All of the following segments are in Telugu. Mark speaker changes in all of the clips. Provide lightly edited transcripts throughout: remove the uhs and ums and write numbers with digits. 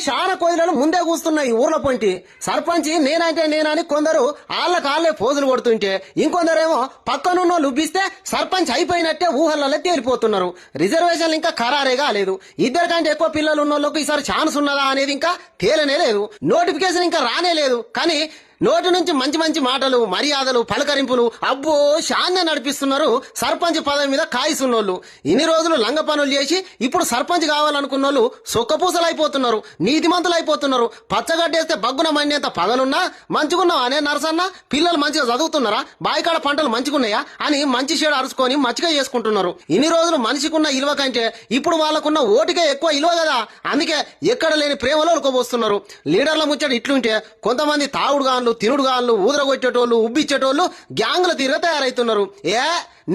Speaker 1: చాలా కోయిలలు ముందే కూస్తున్నాయి ఊర్ల పొంటి. సర్పంచ్ నేనంటే నేనని కొందరు ఆళ్లే పోజులు కొడుతుంటే, ఇంకొందరేమో పక్కనున్న లుబ్బిస్తే సర్పంచ్ అయిపోయినట్టే ఊహలలో తేలిపోతున్నారు. రిజర్వేషన్లు ఇంకా ఖరారే కాలేదు. ఇద్దరికంటే ఎక్కువ పిల్లలు ఉన్న వాళ్ళకు ఈసారి ఛాన్స్ ఉన్నదా అనేది ఇంకా తేలనే లేదు. నోటిఫికేషన్ ఇంకా రానే లేదు. కానీ నోటి నుంచి మంచి మంచి మాటలు, మర్యాదలు, పలకరింపులు అబ్బో శాన్నే నడిపిస్తున్నారు సర్పంచ్ పదవి మీద కాయిసున్నోళ్ళు. ఇన్ని రోజులు లంగ పనులు చేసి ఇప్పుడు సర్పంచ్ కావాలనుకున్న వాళ్ళు సొక్కపూసలైపోతున్నారు, నీతిమంతులైపోతున్నారు. పచ్చగడ్డేస్తే బగ్గున మండేంత పగలున్నా మంచిగున్నావా అనే నరసన్న, పిల్లలు మంచిగా చదువుతున్నారా, బాయికాడ పంటలు మంచిగున్నాయా అని మంచి షేడు అరుచుకొని మచ్చిగా చేసుకుంటున్నారు. ఇన్ని రోజులు మనిషికున్న ఇలువ కంటే ఇప్పుడు వాళ్ళకున్న ఓటుకే ఎక్కువ ఇలువ కదా. అందుకే ఎక్కడ లేని ప్రేమలో ఉలుకోబోస్తున్నారు. లీడర్ల ముచ్చట ఇట్లుంటే కొంతమంది తాగుడుగాన్లు, తినుడుగాన్లు, ఊదరగొచ్చేటోళ్ళు, ఉబ్బిచ్చేటోళ్ళు గ్యాంగుల తీరుగా తయారైతున్నారు.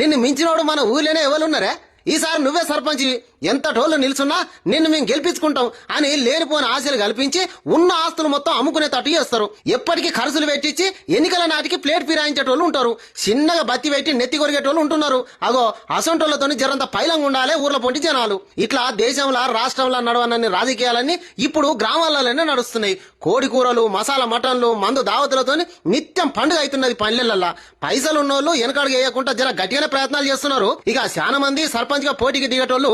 Speaker 1: నిన్ను మించినోడు మన ఊర్లోనే ఎవరున్నారే? ఈసారి నువ్వే సర్పంచ్, ఎంత టోళ్లు నిల్చున్నా నిన్ను మేము గెలిపించుకుంటాం అని లేనిపోని ఆశలు కల్పించి ఉన్న ఆస్తులు మొత్తం అమ్ముకునే తట్టు చేస్తారు. ఎప్పటికీ ఖర్చులు పెట్టించి ఎన్నికల నాటికి ప్లేట్ ఫిరాయించేటోళ్ళు ఉంటారు. చిన్నగా బత్తి పెట్టి నెత్తి కొరిగేటోళ్ళు ఉంటున్నారు. అగో అసొంటోళ్లతో జరంత పైలంగా ఉండాలే ఊర్ల పొంటి జనాలు. ఇట్లా దేశంలో రాష్ట్రంలో నడవనన్ని రాజకీయాలన్నీ ఇప్పుడు గ్రామాలలోనే నడుస్తున్నాయి. కోడి కూరలు, మసాలా మటన్లు, మందు దావతులతో నిత్యం పండుగ అవుతున్నది పల్లెలల్లా. పైసలు ఉన్నోళ్ళు వెనకడుగు వేయకుండా జర గట్టిగానే ప్రయత్నాలు చేస్తున్నారు. ఇక చాలా మంది సర్పంచ్ గా పోటీకి దిగేటోళ్ళు